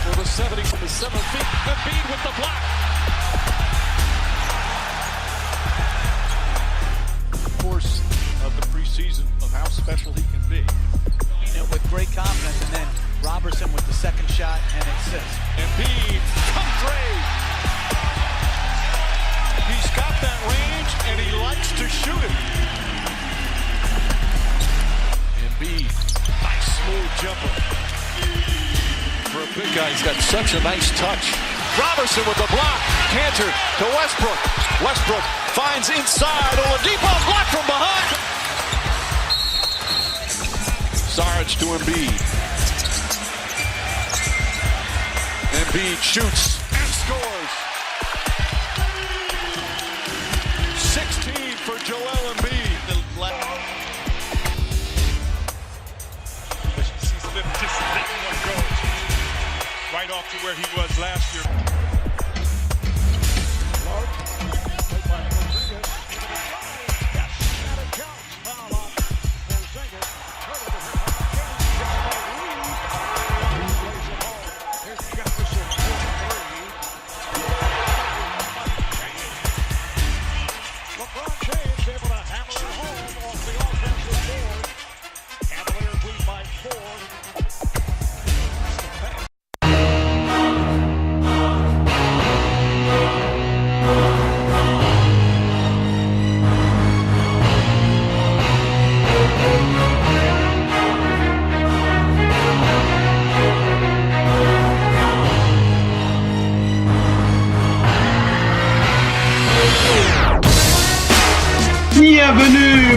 for the 70 from the 7 feet. Embiid with the block. Course of the preseason of how special he can be. With great confidence, and then Robertson with the second shot and assist. Embiid from three. He's got that range and he likes to shoot it. Embiid, nice smooth jumper. For a big guy, he's got such a nice touch. Robertson with the block. Cantor to Westbrook. Westbrook finds inside. Oladipo blocked from behind. Sarge to Embiid. Embiid shoots and scores. 16 for Joel Embiid. Just letting one go. Right off to where he was last year.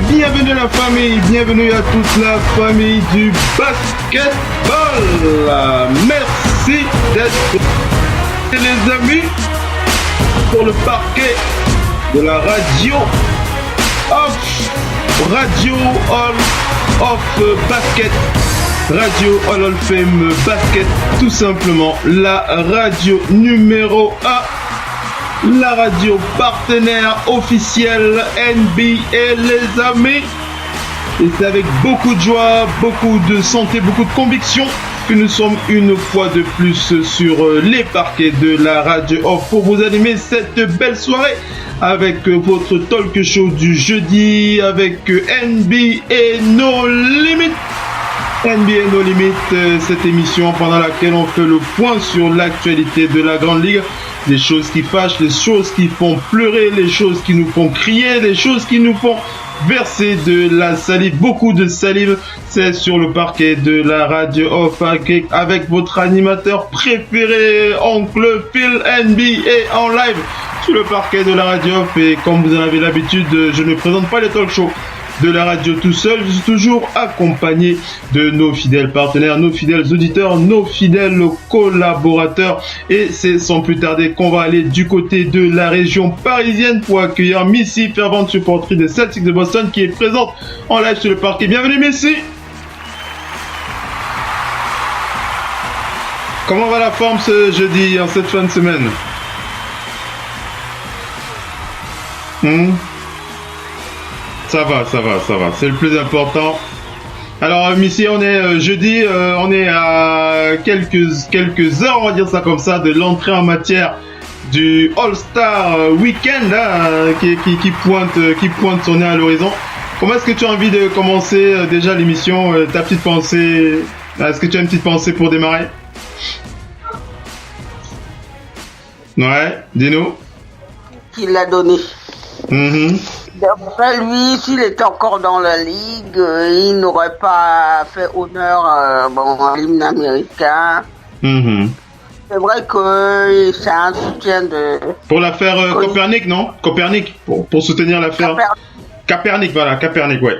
Bienvenue la famille, bienvenue à toute la famille du basketball. Merci d'être les amis pour le parquet de la radio Hall of Basket, Radio Hall of Fame Basket, tout simplement la radio numéro 1, la radio partenaire officielle NBA les amis. Et c'est avec beaucoup de joie, beaucoup de santé, beaucoup de conviction que nous sommes une fois de plus sur les parquets de la radio Off pour vous animer cette belle soirée avec votre talk show du jeudi avec NBA No Limit. NBA No Limit, cette émission pendant laquelle on fait le point sur l'actualité de la Grande Ligue. Les choses qui fâchent, les choses qui font pleurer, les choses qui nous font crier, les choses qui nous font verser de la salive, beaucoup de salive. C'est sur le parquet de la radio Off avec votre animateur préféré, Oncle Phil NBA en live sur le parquet de la radio Off. Et comme vous en avez l'habitude, je ne présente pas les talk shows de la radio tout seul, je suis toujours accompagné de nos fidèles partenaires, nos fidèles auditeurs, nos fidèles collaborateurs. Et c'est sans plus tarder qu'on va aller du côté de la région parisienne pour accueillir Missy, fervente supportrice des Celtics de Boston, qui est présente en live sur le parquet. Bienvenue Missy. Comment va la forme ce jeudi, en cette fin de semaine? Ça va, c'est le plus important. Alors Missy, on est jeudi, on est à quelques heures, on va dire ça comme ça, de l'entrée en matière du All-Star Weekend qui pointe son nez à l'horizon. Comment est-ce que tu as envie de commencer déjà l'émission, ta petite pensée? Est-ce que tu as une petite pensée pour démarrer? Ouais, dis-nous. Qui l'a donné. D'après lui, s'il était encore dans la ligue, il n'aurait pas fait honneur à l'hymne américain. C'est vrai que c'est un soutien de... Pour l'affaire Copernic, non? Copernic, pour soutenir l'affaire... Copernic, voilà, Copernic, ouais.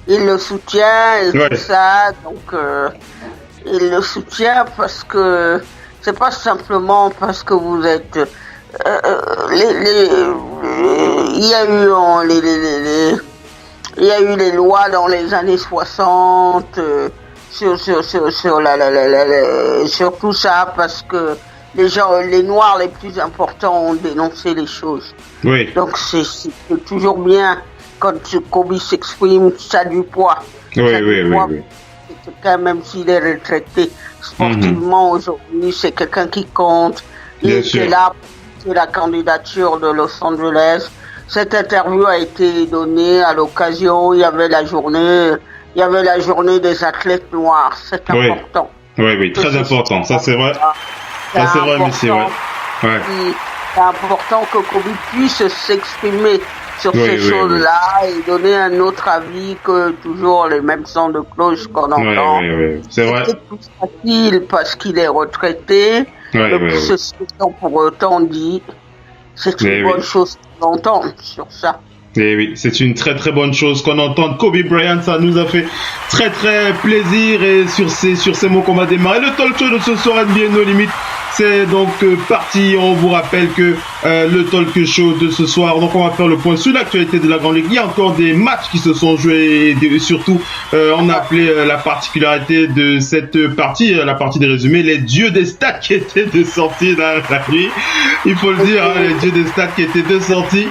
Il le soutient et tout ça, donc il le soutient parce que c'est pas simplement parce que vous êtes... il y a eu les lois dans les années 60 sur tout ça parce que les noirs les plus importants ont dénoncé les choses. Oui. Donc c'est toujours bien quand Kobe s'exprime, ça a du poids. Oui. même s'il est retraité sportivement aujourd'hui, c'est quelqu'un qui compte. Il était là pour la candidature de Los Angeles. Cette interview a été donnée à l'occasion où il y avait la journée des athlètes noirs. C'est important. Oui, très important. Ça, c'est vrai. Ça, c'est vrai, mais c'est vrai. Ouais. C'est important que Kobe puisse s'exprimer sur ces choses-là et donner un autre avis que toujours les mêmes sons de cloche qu'on entend. Oui, c'est vrai. C'est plus facile parce qu'il est retraité. Ceci étant pour autant dit, c'est une bonne chose qu'on entend sur ça. Et oui, c'est une très très bonne chose qu'on entende Kobe Bryant, ça nous a fait très très plaisir et sur ces mots qu'on va démarrer le talk show de ce soir NBA No Limit. C'est donc parti. On vous rappelle que le talk show de ce soir, donc on va faire le point sur l'actualité de la Grande Ligue. Il y a encore des matchs qui se sont joués et surtout on a appelé la particularité de cette partie, la partie des résumés, les dieux des stats qui étaient de sortie dans la nuit. Il faut le dire, les dieux des stats qui étaient de sortie.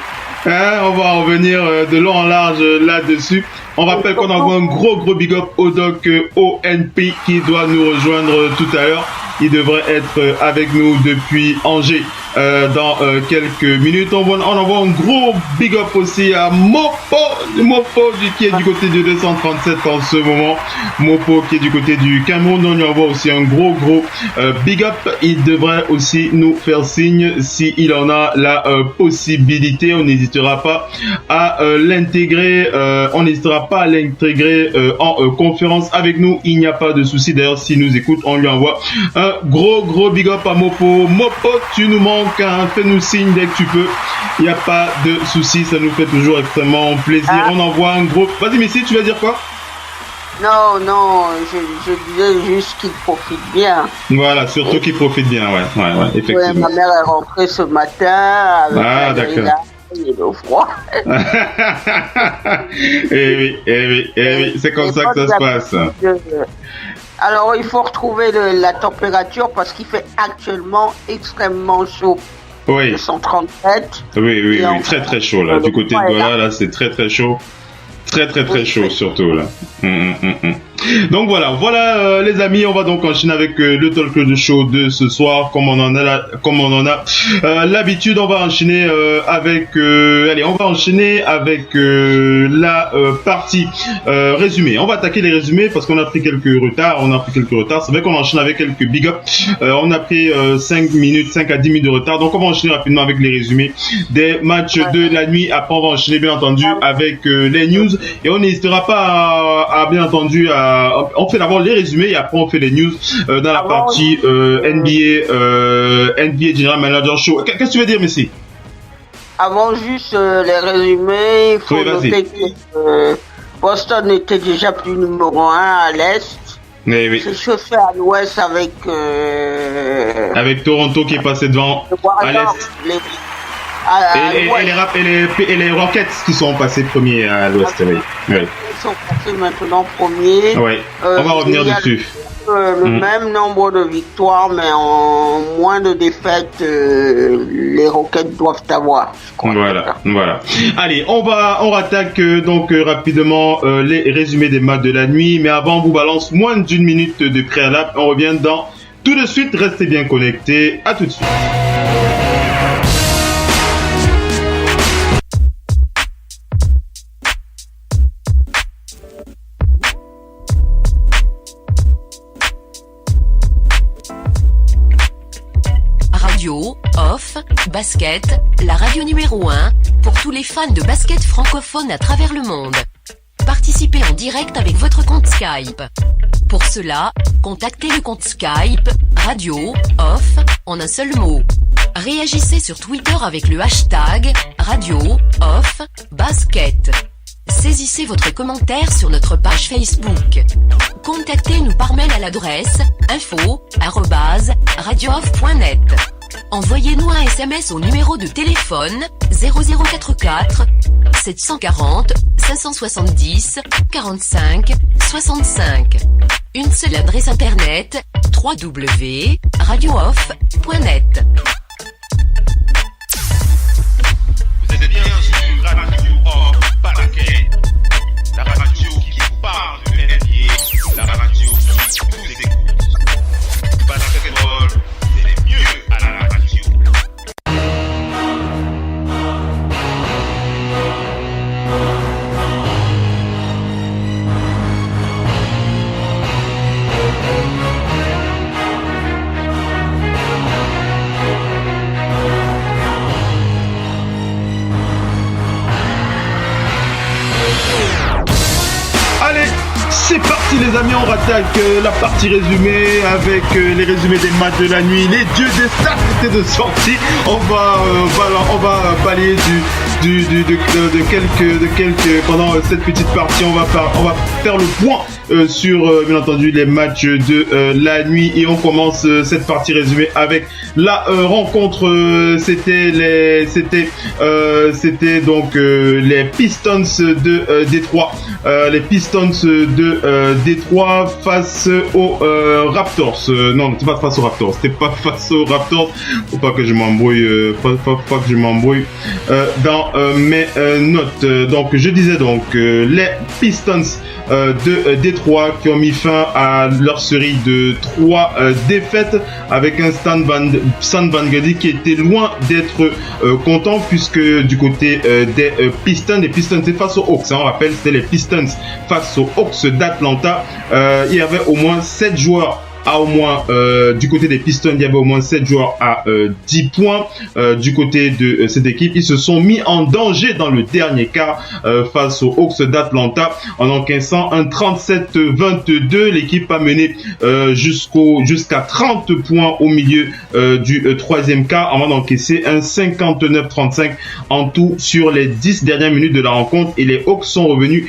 On va revenir de long en large là-dessus. On rappelle qu'on envoie un gros big up au doc ONP qui doit nous rejoindre tout à l'heure. Il devrait être avec nous depuis Angers dans quelques minutes. On envoie un gros big up aussi à Mopo qui est du côté de 237 en ce moment. Mopo qui est du côté du Cameroun. On lui envoie aussi un gros big up. Il devrait aussi nous faire signe s'il en a la possibilité. On n'hésitera pas à l'intégrer. En conférence avec nous. Il n'y a pas de souci. D'ailleurs, s'il nous écoute, on lui envoie un gros big up à Mopo. Mopo, tu nous manques. Fais-nous signe dès que tu peux. Il n'y a pas de souci. Ça nous fait toujours extrêmement plaisir. On envoie un gros. Vas-y, Missy, tu vas dire quoi? Non, je disais juste qu'il profite bien. Voilà, surtout qu'il profite bien, ouais, effectivement. Ma mère est rentrée ce matin avec d'accord. Et le froid. Eh oui, c'est comme ça que ça se passe. Alors, il faut retrouver la température parce qu'il fait actuellement extrêmement chaud. Oui. 137. Oui, très chaud là. Du côté de là, c'est très chaud. Très chaud surtout là. Donc voilà les amis, on va donc enchaîner avec le talk show de ce soir comme on en a l'habitude. On va enchaîner avec la partie résumé. On va attaquer les résumés parce qu'on a pris quelques retards. C'est vrai qu'on enchaîne avec quelques big up. On a pris 5 à 10 minutes de retard. Donc on va enchaîner rapidement avec les résumés des matchs de la nuit. Après on va enchaîner bien entendu avec les news et on n'hésitera pas à bien entendu on fait d'abord les résumés et après on fait les news dans la partie NBA General Manager Show. Qu'est-ce que tu veux dire, Messi? Avant juste les résumés, il faut noter que Boston était déjà plus numéro 1 à l'Est. Oui. C'est chauffé à l'Ouest avec Toronto qui est passé devant à l'Est. Et les Rockets qui sont passés premiers à l'Ouest. Oui. Ils sont passés maintenant premiers. Oui. On va revenir dessus. Le même nombre de victoires, mais en moins de défaites, les Rockets doivent avoir. Voilà. Allez, on rattaque donc rapidement les résumés des matchs de la nuit. Mais avant, on vous balance moins d'une minute de préalable. On revient dans tout de suite. Restez bien connectés. À tout de suite. Off, Basket, la radio numéro 1 pour tous les fans de basket francophone à travers le monde. Participez en direct avec votre compte Skype. Pour cela, contactez le compte Skype Radio Off en un seul mot. Réagissez sur Twitter avec le hashtag Radio Off Basket. Saisissez votre commentaire sur notre page Facebook. Contactez-nous par mail à l'adresse info@radiooff.net. Envoyez-nous un SMS au numéro de téléphone 0044 740 570 45 65. Une seule adresse internet www.radiooff.net. Vous êtes bien sur Radio Off Basket, la radio qui parle de NBA, la radio parti les amis, on rattaque la partie résumée avec les résumés des matchs de la nuit. Les dieux des stats étaient de sortie. On va balayer de quelques pendant cette petite partie. On va faire le point sur bien entendu les matchs de la nuit et on commence cette partie résumée avec la rencontre. C'était donc les Pistons de Détroit. Les Pistons de Détroit face aux Raptors. Non, c'était pas face aux Raptors. C'était pas face aux Raptors. Faut pas que je m'embrouille. Pas que je m'embrouille dans mes notes. Donc, je disais donc les Pistons de Détroit qui ont mis fin à leur série de 3 défaites avec un Stan Van Gundy qui était loin d'être content puisque du côté des Pistons, les Pistons étaient face aux Hawks. On rappelle, c'était les Pistons face aux Hawks d'Atlanta. Il y avait au moins 7 joueurs du côté des Pistons, il y avait au moins 7 joueurs à 10 points du côté de cette équipe. Ils se sont mis en danger dans le dernier quart face aux Hawks d'Atlanta en encaissant un 37-22. L'équipe a mené jusqu'à 30 points au milieu du troisième quart avant d'encaisser un 59-35 en tout sur les 10 dernières minutes de la rencontre et les Hawks sont revenus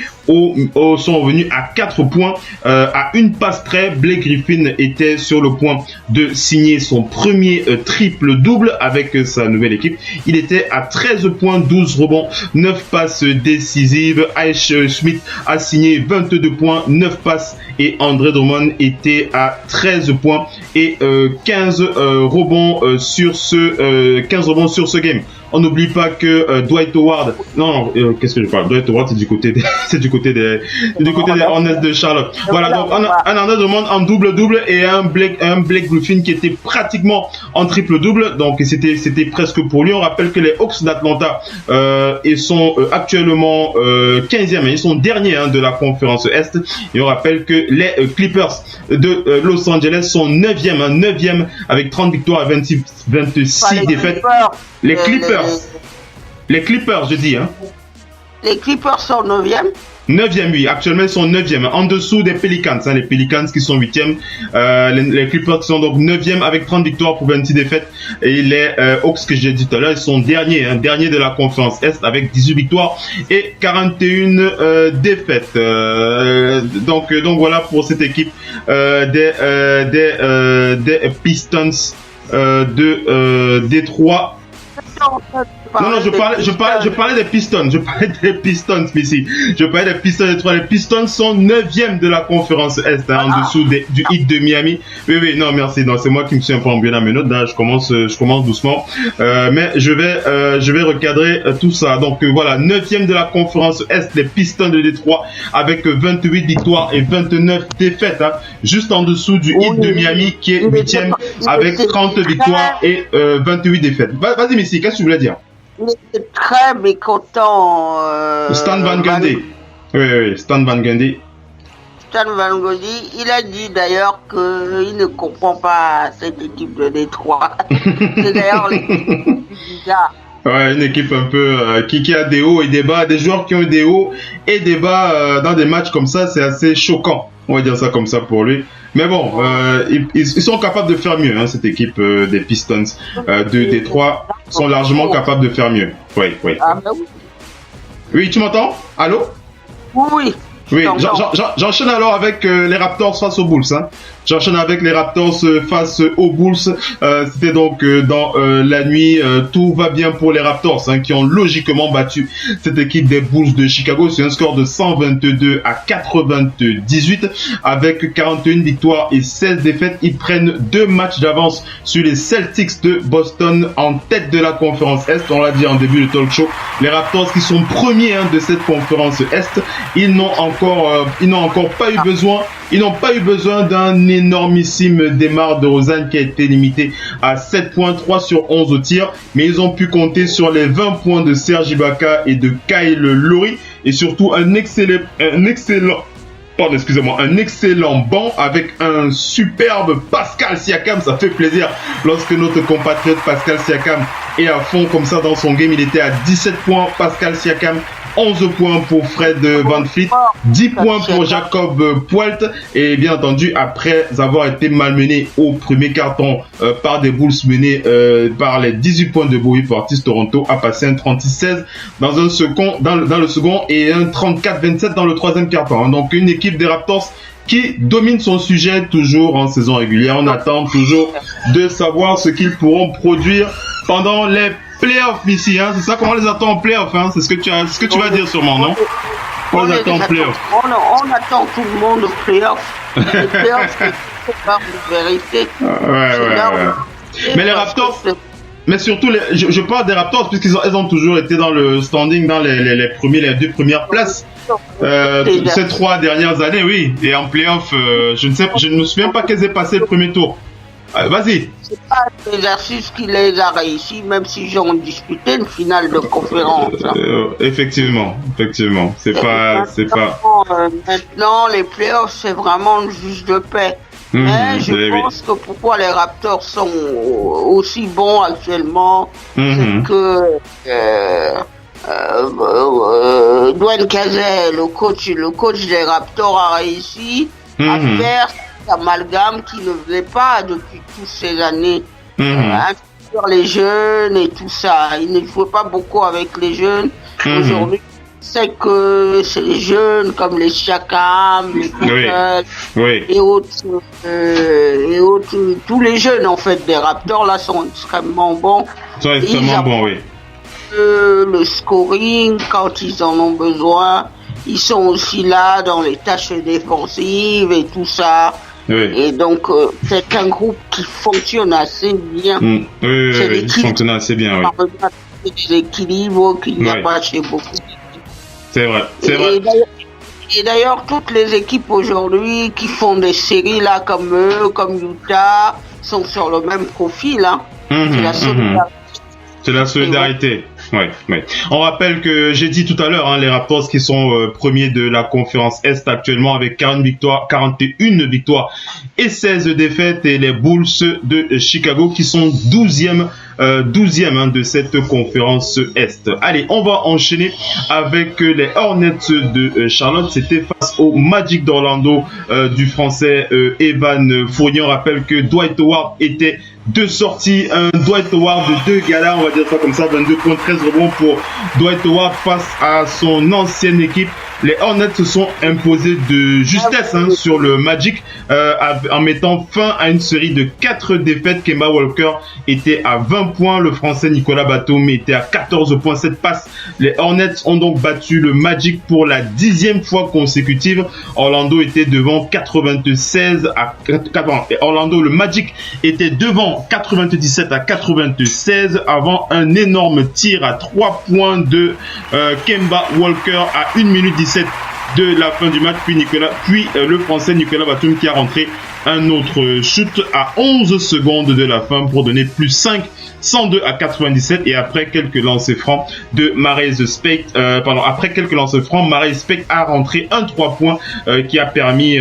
à 4 points à une passe près. Blake Griffin était sur le point de signer son premier triple-double avec sa nouvelle équipe. Il était à 13 points, 12 rebonds, 9 passes décisives. Ish Smith a signé 22 points, 9 passes et André Drummond était à 13 points et 15 rebonds sur ce game. On n'oublie pas que Dwight Howard, qu'est-ce que je parle? Dwight Howard, c'est du côté des Hornets de Charlotte. Voilà, donc un André Drummond en double-double et un Blake Griffin qui était pratiquement en triple-double. Donc c'était presque pour lui. On rappelle que les Hawks d'Atlanta ils sont actuellement 15e, ils sont derniers de la conférence Est. Et on rappelle que les Clippers de Los Angeles sont 9e avec 30 victoires et 26 défaites. Les Clippers, je dis. Les Clippers sont 9e. 9e, oui. Actuellement, ils sont 9e. En dessous des Pelicans. Les Pelicans qui sont 8e. Les Clippers qui sont donc 9e avec 30 victoires pour 26 défaites. Et les Hawks que j'ai dit tout à l'heure, ils sont derniers. Derniers de la conférence Est avec 18 victoires et 41 défaites. Donc voilà pour cette équipe des Pistons de Détroit. Non, je parlais des Pistons. Je parlais des Pistons ici. Je parlais des Pistons de Détroit. Les Pistons sont 9e de la conférence Est, en dessous du Heat de Miami. Oui, non, merci. Non, c'est moi qui me suis un peu embrouillé dans mes notes. Là, je commence doucement. Mais je vais recadrer tout ça. Donc, voilà, 9e de la conférence Est, les Pistons de Détroit, avec 28 victoires et 29 défaites, juste en dessous du Heat de Miami, qui est 8e, avec 30 victoires et 28 défaites. Vas-y, Missy, qu'est-ce que tu voulais dire? Il était très mécontent. Stan Van Gundy. Oui, Stan Van Gundy. Stan Van Gundy, il a dit d'ailleurs qu'il ne comprend pas cette équipe de Détroit. C'est d'ailleurs l'équipe bizarre. Ouais, une équipe un peu qui a des hauts et des bas, des joueurs qui ont des hauts et des bas dans des matchs comme ça, c'est assez choquant. On va dire ça comme ça pour lui. Mais bon, ils sont capables de faire mieux, cette équipe des Pistons de Détroit sont largement capables de faire mieux. Oui. Ah, bah oui. Oui, tu m'entends? Allô? Oui. Oui, j'enchaîne alors avec les Raptors face aux Bulls. J'enchaîne avec les Raptors face aux Bulls. C'était donc dans la nuit. Tout va bien pour les Raptors qui ont logiquement battu cette équipe des Bulls de Chicago. C'est un score de 122-98 avec 41 victoires et 16 défaites. Ils prennent 2 matchs d'avance sur les Celtics de Boston en tête de la conférence Est. On l'a dit en début de talk show. Les Raptors qui sont premiers de cette conférence Est. Ils n'ont encore pas eu besoin. Ils n'ont pas eu besoin d'un énormissime DeMar DeRozan qui a été limité à 7 points, 3 sur 11 au tir, mais ils ont pu compter sur les 20 points de Serge Ibaka et de Kyle Lowry et surtout un excellent banc avec un superbe Pascal Siakam. Ça fait plaisir lorsque notre compatriote Pascal Siakam est à fond comme ça dans son game. Il était à 17 points, Pascal Siakam, 11 points pour Fred VanVleet, 10 points pour Jacob Poelt. Et bien entendu, après avoir été malmené au premier carton par des Bulls menés par les 18 points de Bobby Portis, Toronto a passé un 36-16 dans le second et un 34-27 dans le troisième carton. Donc une équipe des Raptors qui domine son sujet toujours en saison régulière. On attend toujours de savoir ce qu'ils pourront produire pendant les playoffs ici. C'est ça, comment on les attend en playoffs, c'est ce que tu vas dire sûrement, non? On les attend en playoffs. On attend tout le monde aux playoffs. Les playoffs, c'est pas de vérité. Ouais. Mais les Raptors... Mais surtout, je parle des Raptors puisqu'ils ont toujours été dans le standing, dans les deux premières places ces 3 dernières années, oui. Et en playoff, je ne me souviens pas qu'ils aient passé le premier tour. Vas-y. C'est pas l'exercice qui les a réussi, même s'ils ont disputé une finale de conférence. Effectivement. C'est pas. Maintenant, les playoffs, c'est vraiment le juge de paix. Mais je pense que pourquoi les Raptors sont aussi bons actuellement, c'est que Dwayne Casey, le coach des Raptors, a réussi à faire cet amalgame qu'il ne faisait pas depuis toutes ces années. Sur les jeunes et tout ça. Il ne jouait pas beaucoup avec les jeunes. Aujourd'hui, c'est que c'est les jeunes comme les Siakam, les Potel et autres, tous les jeunes en fait des Raptors là sont extrêmement bons. Le scoring quand ils en ont besoin, ils sont aussi là dans les tâches défensives et tout ça. Et donc c'est un groupe qui fonctionne assez bien. Qui fonctionne assez bien. C'est des équilibres qu'il n'y a pas chez beaucoup. C'est vrai. Et d'ailleurs, toutes les équipes aujourd'hui qui font des séries là comme eux, comme Utah, sont sur le même profil. C'est la solidarité. C'est la solidarité. Ouais. On rappelle que j'ai dit tout à l'heure, les Raptors qui sont premiers de la conférence Est actuellement avec 41 victoires et 16 défaites, et les Bulls de Chicago qui sont 12e de cette conférence Est. Allez, on va enchaîner avec les Hornets de Charlotte. C'était face au Magic d'Orlando du français Evan Fournier. On rappelle que Dwight Howard était de sortie, un Dwight Howard de 2 galas, on va dire ça comme ça, 22 points, 13 rebonds pour Dwight Howard face à son ancienne équipe. Les Hornets se sont imposés de justesse sur le Magic en mettant fin à une série de 4 défaites. Kemba Walker était à 20 points, le français Nicolas Batum était à 14 points, 7 passes. Les Hornets ont donc battu le Magic pour la 10e fois consécutive. Orlando était devant le Magic était devant 97 à 96 avant un énorme tir à 3 points de Kemba Walker à 1 minute 17 de la fin du match, puis le français Nicolas Batum qui a rentré un autre shoot à 11 secondes de la fin pour donner plus 5, 102 à 97, et après quelques lancers francs de Marais Speck, Marais Speck a rentré un 3 points qui a permis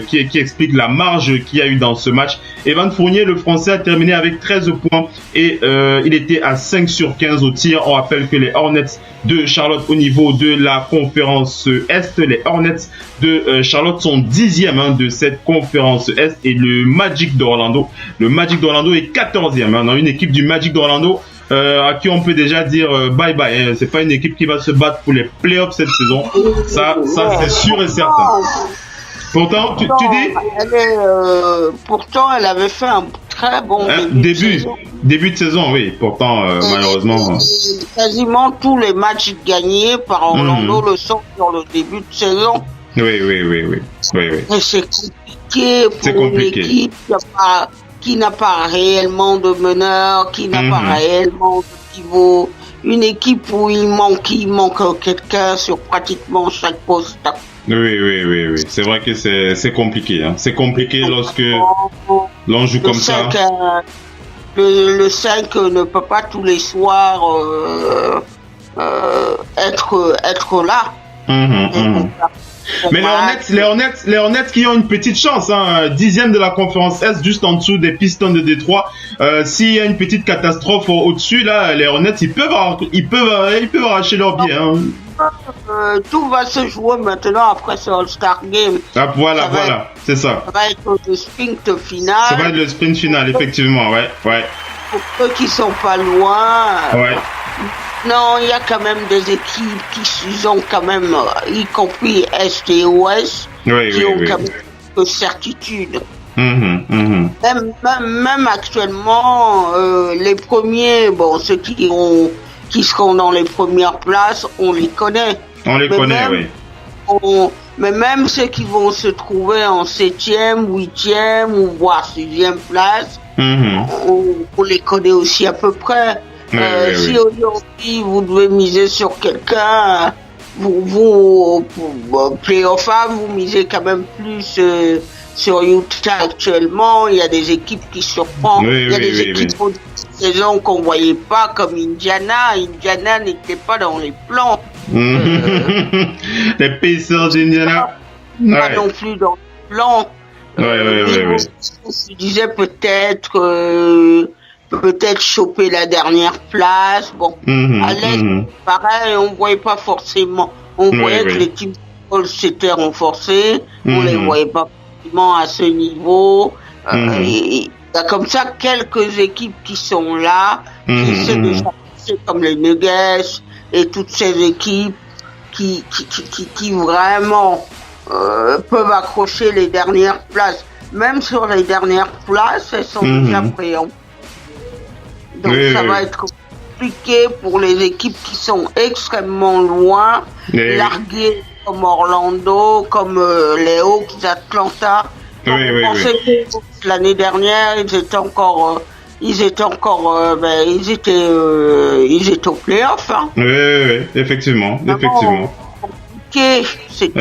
qui explique la marge qu'il y a eu dans ce match. Evan Fournier, le français, a terminé avec 13 points et il était à 5 sur 15 au tir. On rappelle que les Hornets de Charlotte au niveau de la conférence Est, les Hornets de Charlotte sont 10e de cette conférence Est, et le Magic d'Orlando est 14e. Dans une équipe du Magic d'Orlando à qui on peut déjà dire bye bye. C'est pas une équipe qui va se battre pour les playoffs cette saison. Ça c'est sûr et certain. Pourtant, tu dis pourtant, elle avait fait un très bon début de saison, oui. Pourtant, malheureusement... Quasiment tous les matchs gagnés par Orlando le sont sur le début de saison. Oui. Et c'est compliqué pour une équipe qui n'a pas réellement de meneur, qui n'a pas réellement de pivot. Une équipe où il manque quelqu'un sur pratiquement chaque poste. Oui. C'est vrai que c'est compliqué. C'est compliqué lorsque l'on joue comme ça. Le 5 ne peut pas tous les soirs être là. Mais les Hornets qui ont une petite chance, 10e de la conférence Est, juste en dessous des Pistons de Détroit. S'il y a une petite catastrophe au-dessus, là, les Hornets ils peuvent arracher leur billet. tout va se jouer maintenant après ce All-Star Game. Ah, voilà, c'est ça. Ça va être le sprint final. Ça va être le sprint final, effectivement, ouais. Pour ceux qui sont pas loin. Ouais. Non, il y a quand même des équipes qui ont quand même, y compris Est et Ouest, qui ont quand même de certitude. Même actuellement, les premiers, ceux qui seront dans les premières places, on les connaît. Mais même ceux qui vont se trouver en 7e, 8e ou voire 6e place, on les connaît aussi à peu près. Si aujourd'hui vous devez miser sur quelqu'un, vous playoff, vous misez quand même plus sur Utah actuellement. Il y a des équipes qui surprennent. Il y a des équipes de saison qu'on voyait pas, comme Indiana. Indiana n'était pas dans les plans. Les Pacers d'Indiana. Pas non plus dans les plans. Je disais peut-être choper la dernière place. À l'Est, pareil, on voyait pas forcément. On voyait que les teams s'étaient renforcés. On les voyait pas forcément à ce niveau. Il y a comme ça quelques équipes qui sont là, qui essaient de s'approcher, comme les Nuggets et toutes ces équipes qui vraiment peuvent accrocher les dernières places. Même sur les dernières places, elles sont déjà préemptées. Donc ça va être compliqué pour les équipes qui sont extrêmement loin, larguées comme Orlando, comme les Hawks d'Atlanta. On pensait que l'année dernière, ils étaient au playoff. Effectivement. C'est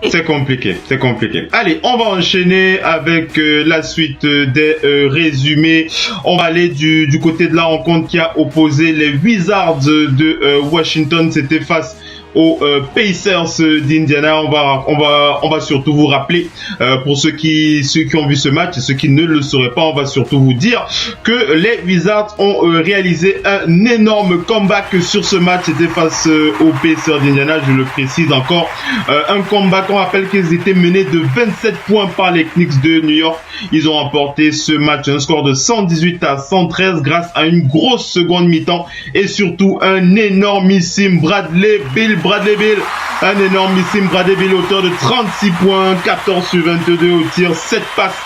très compliqué. C'est compliqué. Allez, on va enchaîner avec la suite des résumés. On va aller du côté de la rencontre qui a opposé les Wizards de Washington. C'était face aux Pacers d'Indiana. On va surtout vous rappeler, pour ceux qui ont vu ce match et ceux qui ne le sauraient pas, on va surtout vous dire que les Wizards ont réalisé un énorme comeback sur ce match. C'était face aux Pacers d'Indiana, je le précise encore. Un comeback, on rappelle qu'ils étaient menés de 27 points par les Knicks de New York. Ils ont remporté ce match, un score de 118-113 grâce à une grosse seconde mi-temps et surtout un énormissime Bradley Beal, un énormissime Bradley Beal, auteur de 36 points, 14 sur 22 au tir, 7 passes.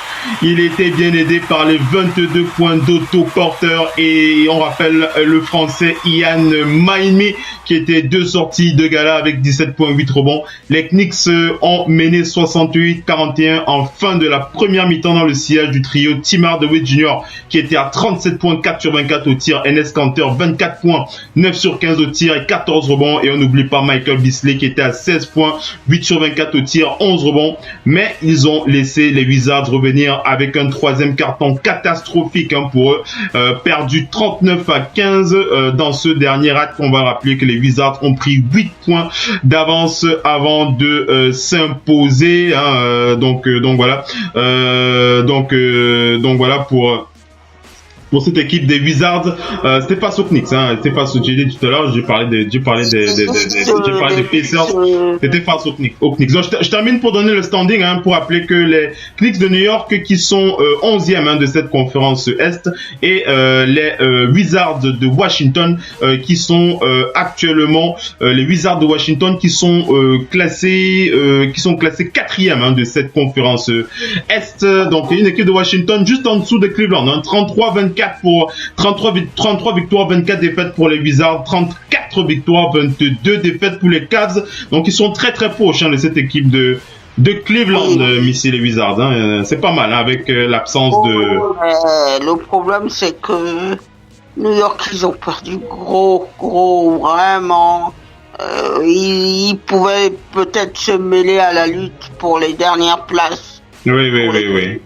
Il était bien aidé par les 22 points d'Otto Porter et on rappelle le français Ian Mahinmi qui était 2 sorties de gala avec 17 points, 8 rebonds. Les Knicks ont mené 68-41 en fin de la première mi-temps dans le sillage du trio Tim Hardaway Jr. qui était à 37 points, 4 sur 24 au tir. Enes Kanter, 24 points, 9 sur 15 au tir et 14 rebonds. Et on n'oublie pas Michael Beasley qui était à 16 points, 8 sur 24 au tir, 11 rebonds. Mais ils ont laissé les Wizards revenir avec un troisième carton catastrophique pour eux, perdu 39-15 dans ce dernier acte. On va rappeler que les Wizards ont pris 8 points d'avance avant de s'imposer. Donc voilà pour cette équipe des Wizards. C'était face aux Knicks, c'était face aux, j'ai dit tout à l'heure, j'ai parlé des Pacers, c'était face aux Knicks. Donc, je termine pour donner le standing, pour rappeler que les Knicks de New York qui sont 11e de cette conférence Est et les Wizards de Washington qui sont actuellement les Wizards de Washington qui sont classés 4e de cette conférence Est. Donc une équipe de Washington juste en dessous de Cleveland, 33-24 pour 33 victoires, 24 défaites pour les Wizards, 34 victoires, 22 défaites pour les Cavs. Donc ils sont très très proches de cette équipe de Cleveland, Missy, les Wizards. C'est pas mal avec l'absence de... Le problème c'est que New York, ils ont perdu gros, vraiment. Ils pouvaient peut-être se mêler à la lutte pour les dernières places. Oui.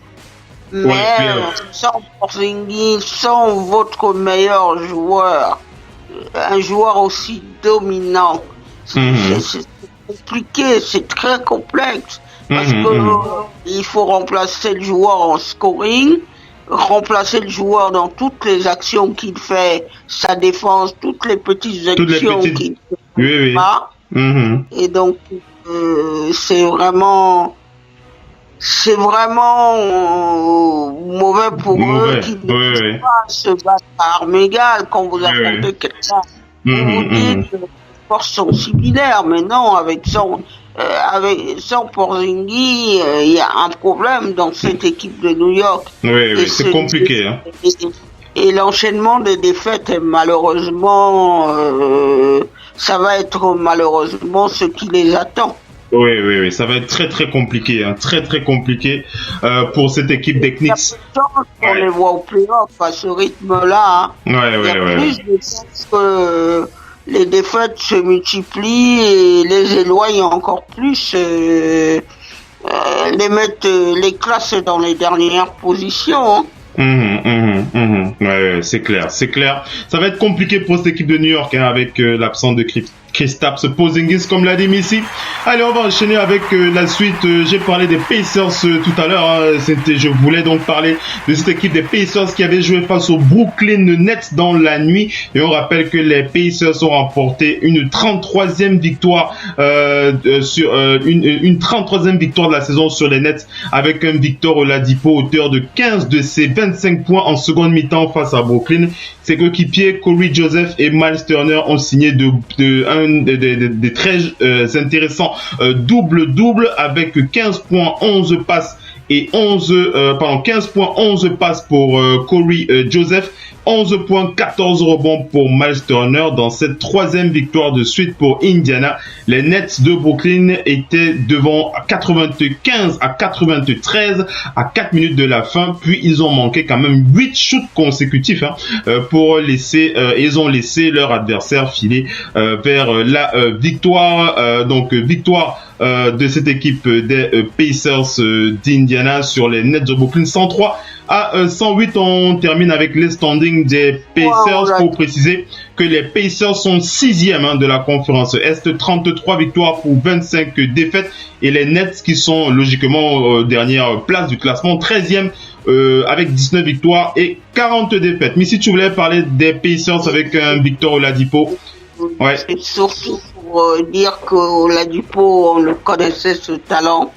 Mais sans Porzingis, sans votre meilleur joueur, un joueur aussi dominant, c'est compliqué, c'est très complexe. Parce que il faut remplacer le joueur en scoring, remplacer le joueur dans toutes les actions qu'il fait, sa défense, toutes les petites actions qu'il fait. Oui. Et donc, c'est vraiment mauvais pour eux qui ne peuvent pas se battre à armes égales quand vous affrontez quelqu'un. Vous dites que les forces sont similaires, mais non, avec son Porzingis, il y a un problème dans cette équipe de New York. Oui, c'est compliqué. Et l'enchaînement des défaites, malheureusement, ça va être malheureusement ce qui les attend. Oui, ça va être très très compliqué, très compliqué pour cette équipe des Knicks. On les voit au playoff à ce rythme-là. Il y a plus de chances que les défaites se multiplient et les éloignent encore plus, les classes dans les dernières positions. Ouais, c'est clair. Ça va être compliqué pour cette équipe de New York avec l'absence de Kristaps Porzingis, comme l'a dit Missy. Allez, on va enchaîner avec la suite. J'ai parlé des Pacers tout à l'heure. Je voulais donc parler de cette équipe des Pacers qui avait joué face aux Brooklyn Nets dans la nuit. Et on rappelle que les Pacers ont remporté une 33e victoire sur une 33e victoire de la saison sur les Nets avec un Victor Oladipo, auteur de 15 de ses 25 points en seconde mi-temps face à Brooklyn. Ses coéquipiers Corey Joseph et Miles Turner ont signé des très intéressants double-double avec 15 points, 11 passes et 15 points, 11 passes pour Corey Joseph, 11 points, 14 rebonds pour Miles Turner dans cette troisième victoire de suite pour Indiana. Les Nets de Brooklyn étaient devant 95 à 93 à 4 minutes de la fin, puis ils ont manqué quand même 8 shoots consécutifs pour laisser, ils ont laissé leur adversaire filer vers la victoire. Donc victoire de cette équipe des Pacers d'Indiana sur les Nets de Brooklyn, 103 à 108. On termine avec les standings des Pacers pour préciser que les Pacers sont 6e de la conférence Est, 33 victoires pour 25 défaites, et les Nets qui sont logiquement dernière place du classement, 13e avec 19 victoires et 40 défaites. Mais si tu voulais parler des Pacers avec un Victor Oladipo, c'est surtout pour dire que Oladipo, on le connaissait, ce talent.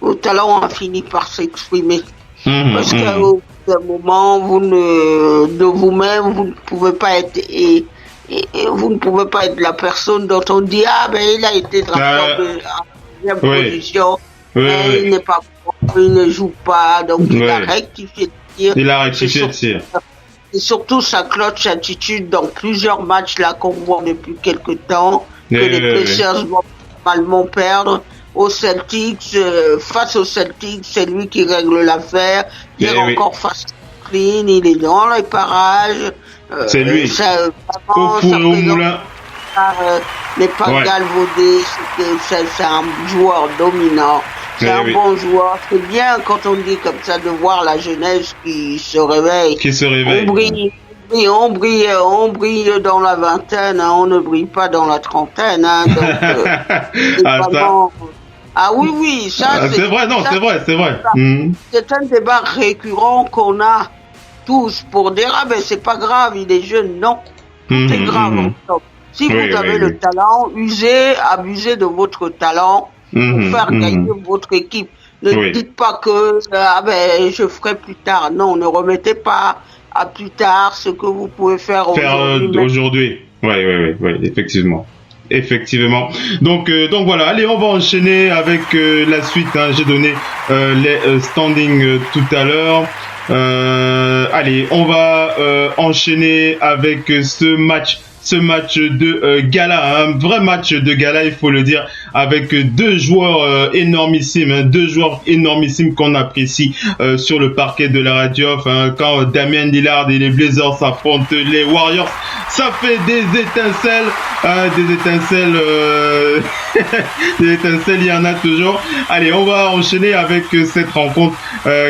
Le talent a fini par s'exprimer. Parce qu'à un moment, de vous-même, vous ne pouvez pas être vous ne pouvez pas être la personne dont on dit il a été drafté en deuxième position, mais il n'est pas bon, il ne joue pas, donc il a rectifié de tir. Il a rectifié de tir. Et surtout sa clutch attitude dans plusieurs matchs là qu'on voit depuis quelques temps, que les Pacers vont normalement perdre. Aux Celtics, face aux Celtics, c'est lui qui règle l'affaire. Hier encore face à Clean, il est dans les parages. C'est lui. Au moulin. N'est pas galvaudé. C'est un joueur dominant. C'est un bon joueur. C'est bien quand on dit comme ça de voir la jeunesse qui se réveille. On brille dans la vingtaine, on ne brille pas dans la trentaine. Ah oui, ça c'est vrai, c'est vrai. C'est un débat récurrent qu'on a tous pour dire c'est pas grave, il est jeune. Non, c'est grave. Donc, si vous avez le talent, abusez de votre talent pour faire gagner votre équipe. Ne dites pas que je ferai plus tard. Non, ne remettez pas à plus tard ce que vous pouvez faire aujourd'hui. Oui, effectivement. Donc voilà, allez, on va enchaîner avec la suite. J'ai donné les standings tout à l'heure. Allez, on va enchaîner avec ce match de gala, un vrai match de gala, il faut le dire, avec deux joueurs énormissimes qu'on apprécie sur le parquet de la radio. Quand Damian Lillard et les Blazers s'affrontent les Warriors, ça fait des étincelles, des étincelles, il y en a toujours. Allez, on va enchaîner avec cette rencontre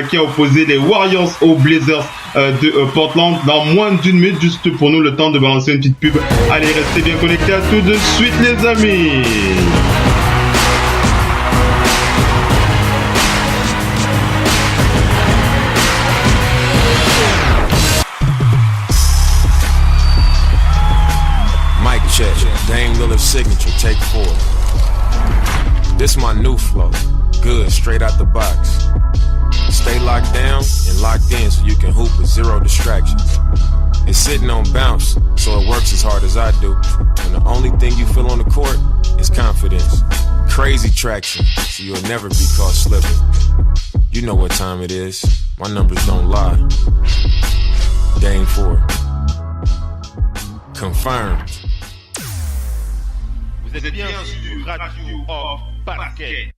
qui a opposé les Warriors aux Blazers de Portland dans moins d'une minute, juste pour nous le temps de balancer une petite pub. Allez, restez bien connectés, à tout de suite les amis. Mic check, Dame Lillard signature. take 4. This my new flow. Good, straight out the box. Stay locked down and locked in so you can hoop with 0 distractions. It's sitting on bounce, so it works as hard as I do. And the only thing you feel on the court is confidence. Crazy traction, so you'll never be caught slipping. You know what time it is. My numbers don't lie. Game 4. Confirmed. Vous êtes bien sur Radio Off Basket.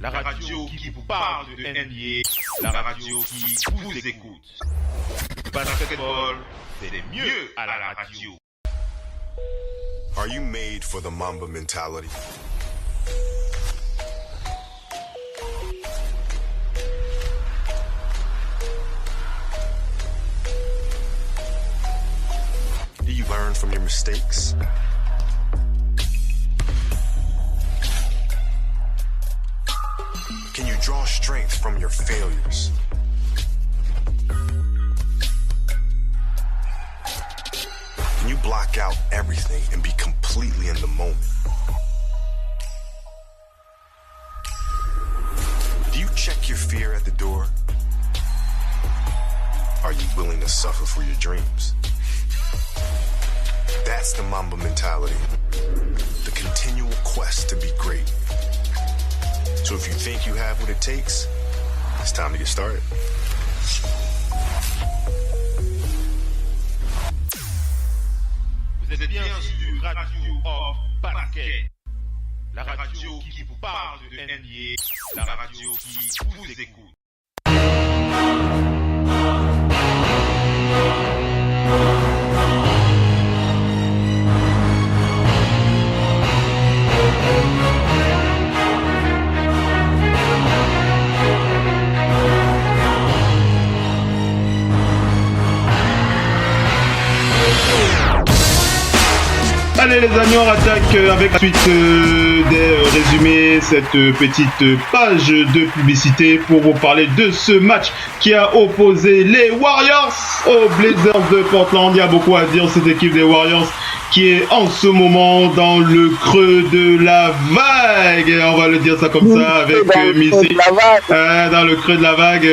La radio qui vous parle de NBA, la radio qui vous écoute. Basketball, c'est mieux à la radio. Are you made for the Mamba mentality? Do you learn from your mistakes? Can you draw strength from your failures? Can you block out everything and be completely in the moment? Do you check your fear at the door? Are you willing to suffer for your dreams? That's the Mamba mentality. The continual quest to be great. So if you think you have what it takes, it's time to get started. Vous êtes bien sur Radio Off Basket. La radio qui vous parle de NBA, la radio qui vous écoute. Allez les amis, on attaque avec la suite des résumés, cette petite page de publicité pour vous parler de ce match qui a opposé les Warriors aux Blazers de Portland. Il y a beaucoup à dire, cette équipe des Warriors qui est en ce moment dans le creux de la vague. On va le dire ça comme ça avec Missy. Dans le creux de la vague.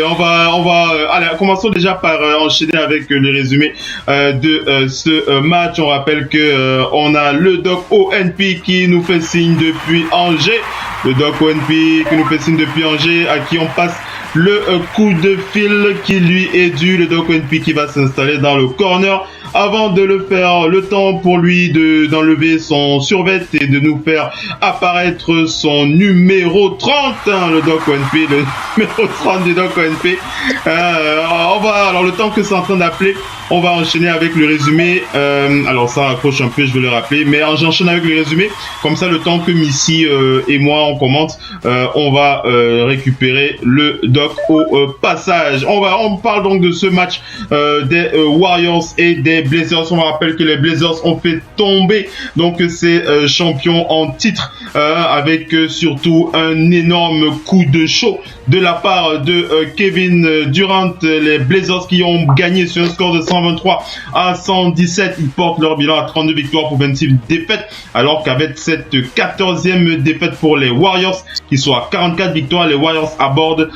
Allez, commençons déjà par enchaîner avec les résumés de ce match. On rappelle que on a le Doc ONP qui nous fait signe depuis Angers. Le Doc ONP qui nous fait signe depuis Angers, à qui on passe le coup de fil qui lui est dû. Le Doc ONP qui va s'installer dans le corner. Avant de le faire, le temps pour lui d'enlever son survêt et de nous faire apparaître son numéro 30, le Doc ONP, le numéro 30 du Doc ONP. Alors le temps que c'est en train d'appeler, on va enchaîner avec le résumé. Alors ça accroche un peu, je vais le rappeler, mais j'enchaîne avec le résumé. Comme ça, le temps que Missy et moi on commente, on va récupérer le Doc au passage. On parle donc de ce match des Warriors et des Blazers. On rappelle que les Blazers ont fait tomber donc ces champions en titre avec surtout un énorme coup de chaud de la part de Kevin Durant. Les Blazers qui ont gagné sur un score de 123 à 117. Ils portent leur bilan à 32 victoires pour 26 défaites, alors qu'avec cette 14e défaite pour les Warriors qui sont à 44 victoires, les Warriors abordent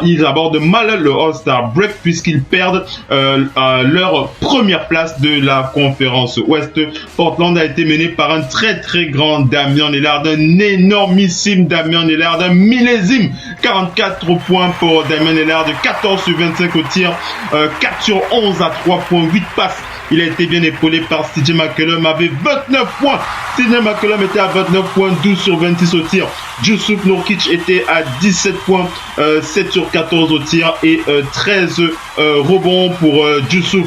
ils abordent mal le All-Star Break puisqu'ils perdent leur première place de la conférence Ouest. Portland a été mené par un très très grand Damian Lillard, un énormissime Damian Lillard, un millésime. 44 points pour Damian Lillard, 14 sur 25 au tir, 4 sur 11 à 3 points, 8 passes. Il a été bien épaulé par CJ McCollum avec 29 points. CJ McCollum était à 29 points, 12 sur 26 au tir. Jusuf Nurkic était à 17 points, 7 sur 14 au tir et 13 rebonds pour Jusuf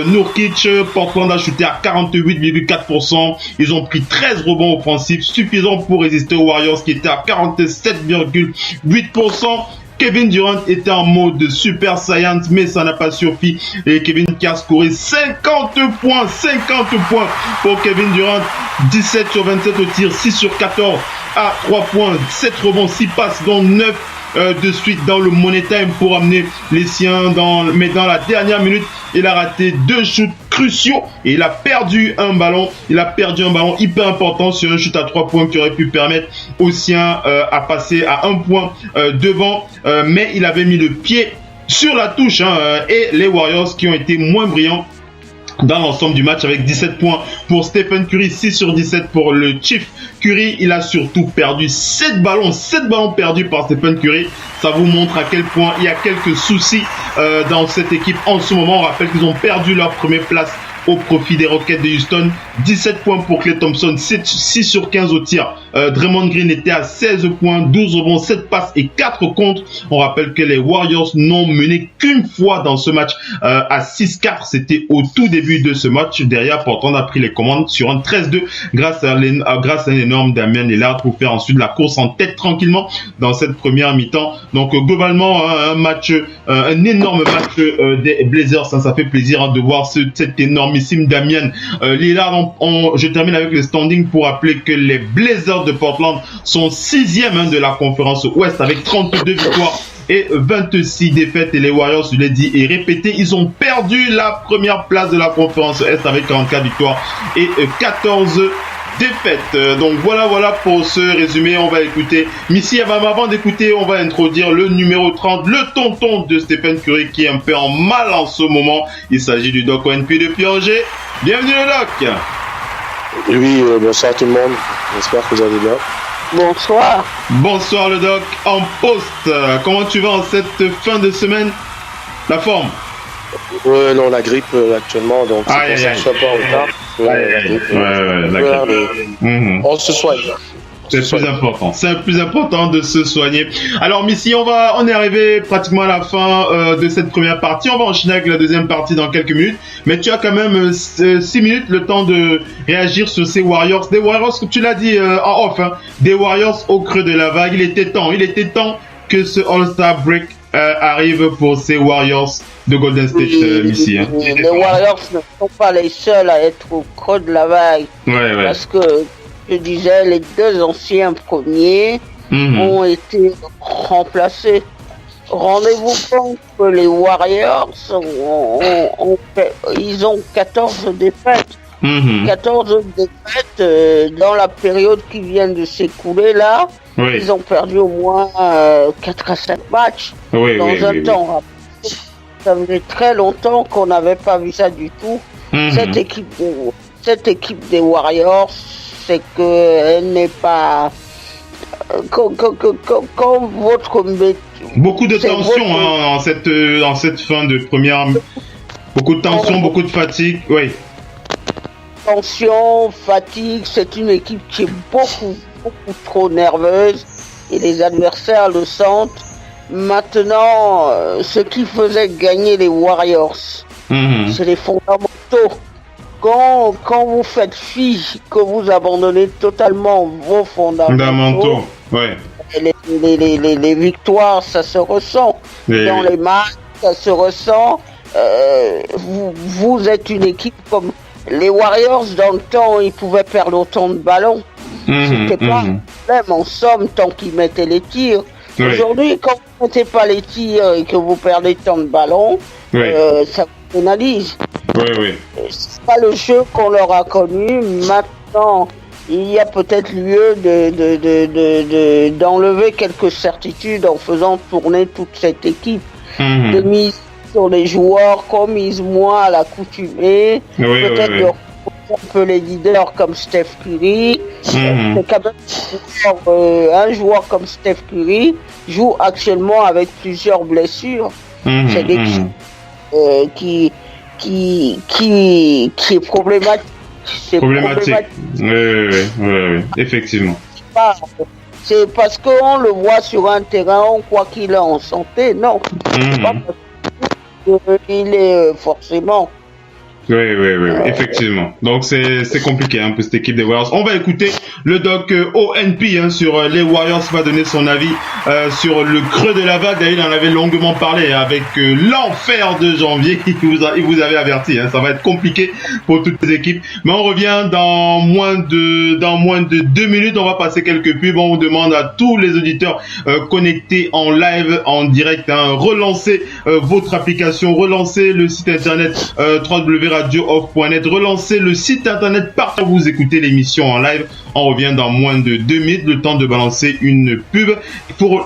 Nurkic. Portland a chuté à 48,4%. Ils ont pris 13 rebonds offensifs, suffisants pour résister aux Warriors qui étaient à 47,8%. Kevin Durant était en mode Super Saiyan, mais ça n'a pas suffi. Et Kevin qui a scoré 50 points pour Kevin Durant. 17 sur 27 au tir, 6 sur 14 à 3 points, 7 rebonds, 6 passes, dont 9 de suite dans le money time pour amener les siens. Mais dans la dernière minute, il a raté 2 shoots cruciaux et il a perdu un ballon. Il a perdu un ballon hyper important sur un shoot à 3 points qui aurait pu permettre aux siens à passer à 1 point devant, mais il avait mis le pied sur la touche et les Warriors qui ont été moins brillants dans l'ensemble du match avec 17 points pour Stephen Curry, 6 sur 17 pour le Chief Curry. Il a surtout perdu 7 ballons perdus par Stephen Curry. Ça vous montre à quel point il y a quelques soucis dans cette équipe en ce moment. On rappelle qu'ils ont perdu leur première place au profit des Rockets de Houston. 17 points pour Klay Thompson, 6 sur 15 au tir. Draymond Green était à 16 points, 12 rebonds, 7 passes et 4 contre. On rappelle que les Warriors n'ont mené qu'une fois dans ce match à 6-4. C'était au tout début de ce match. Derrière, Portland a pris les commandes sur un 13-2 grâce à un énorme Damian Lillard pour faire ensuite la course en tête tranquillement dans cette première mi-temps. Donc globalement, un énorme match des Blazers. Ça fait plaisir de voir cet énormissime Damian Lillard. Je termine avec le standing pour rappeler que les Blazers de Portland sont 6e de la conférence Ouest avec 32 victoires et 26 défaites. Et les Warriors, je l'ai dit et répété, ils ont perdu la première place de la conférence Est avec 44 victoires et 14 défaites. Donc voilà pour ce résumé. On va écouter Missy. Avant d'écouter, on va introduire le numéro 30, le tonton de Stephen Curry qui est un peu en mal en ce moment. Il s'agit du Doc ONP depuis Angers. Bienvenue le Doc. Oui, bonsoir tout le monde. J'espère que vous allez bien. Bonsoir. Bonsoir le Doc en poste. Comment tu vas en cette fin de semaine? La forme? Non, la grippe actuellement, donc c'est pour ça que je ne suis pas en retard. On se soigne. C'est plus important de se soigner. Alors Missy, on est arrivé pratiquement à la fin de cette première partie. On va enchaîner avec la deuxième partie dans quelques minutes. Mais tu as quand même 6 minutes le temps de réagir sur ces Warriors. Des Warriors, comme tu l'as dit en off, des Warriors au creux de la vague. Il était temps que ce All-Star Break arrive pour ces Warriors de Golden State, Missy. Les Warriors ne sont pas les seuls à être au creux de la vague. Parce que je disais, les 2 anciens premiers ont été remplacés. Rendez-vous compte que les Warriors ils ont 14 défaites. 14 défaites dans la période qui vient de s'écouler là. Ils ont perdu au moins 4 à 5 matchs dans un temps. Ça faisait très longtemps qu'on n'avait pas vu ça du tout. Cette équipe des Warriors, c'est qu'elle n'est pas comme votre beaucoup de tension dans cette fin de première, beaucoup de tension, beaucoup de fatigue, tension, fatigue, c'est une équipe qui est beaucoup trop nerveuse et les adversaires le sentent. Maintenant, ce qui faisait gagner les Warriors, c'est les fondamentaux. Quand vous faites fi, que vous abandonnez totalement vos fondamentaux, les victoires, ça se ressent. Dans les matchs, ça se ressent. Vous êtes une équipe comme les Warriors. Dans le temps, ils pouvaient perdre autant de ballons. C'était pas un problème en somme tant qu'ils mettaient les tirs. Aujourd'hui, quand vous ne mettez pas les tirs et que vous perdez tant de ballons, ça vous pénalise. C'est pas le jeu qu'on leur a connu. Maintenant, il y a peut-être lieu d'enlever quelques certitudes en faisant tourner toute cette équipe. De mise sur les joueurs comme mise moins à l'accoutumée. Peut-être de un peu les leaders comme Steph Curry. C'est quand même un joueur comme Steph Curry joue actuellement avec plusieurs blessures. C'est l'équipe qui est problématique. Oui, effectivement. C'est parce qu'on le voit sur un terrain, on croit qu'il est en santé. Non. C'est pas parce qu'il est forcément. Oui, effectivement. Donc c'est compliqué pour cette équipe des Warriors. On va écouter le doc ONP sur les Warriors, va donner son avis sur le creux de la vague. D'ailleurs, il en avait longuement parlé avec l'enfer de janvier. Il vous avait averti, ça va être compliqué pour toutes les équipes. Mais on revient dans moins de 2 minutes. On va passer quelques pubs. On vous demande à tous les auditeurs connectés en live, en direct, relancez votre application, relancez le site internet www radiooff.net. Relancez le site internet partout où vous écoutez l'émission en live. On revient dans moins de 2 minutes, le temps de balancer une pub.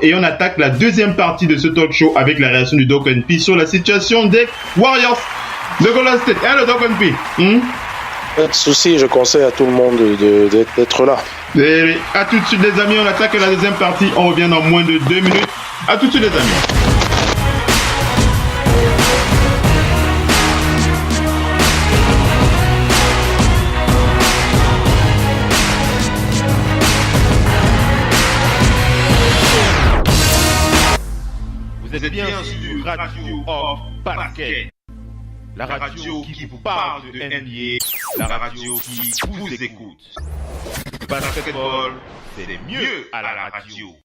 Et on attaque la deuxième partie de ce talk show avec la réaction du Doc NP sur la situation des Warriors de Golden State. Le Doc NP. Pas de souci, je conseille à tout le monde d'être là. Et à tout de suite les amis, on attaque la deuxième partie. On revient dans moins de 2 minutes. À tout de suite les amis. Vous êtes bien sur Radio Off Basket, la radio qui vous parle de NBA, la radio qui vous écoute. Basketball, c'est mieux à la radio.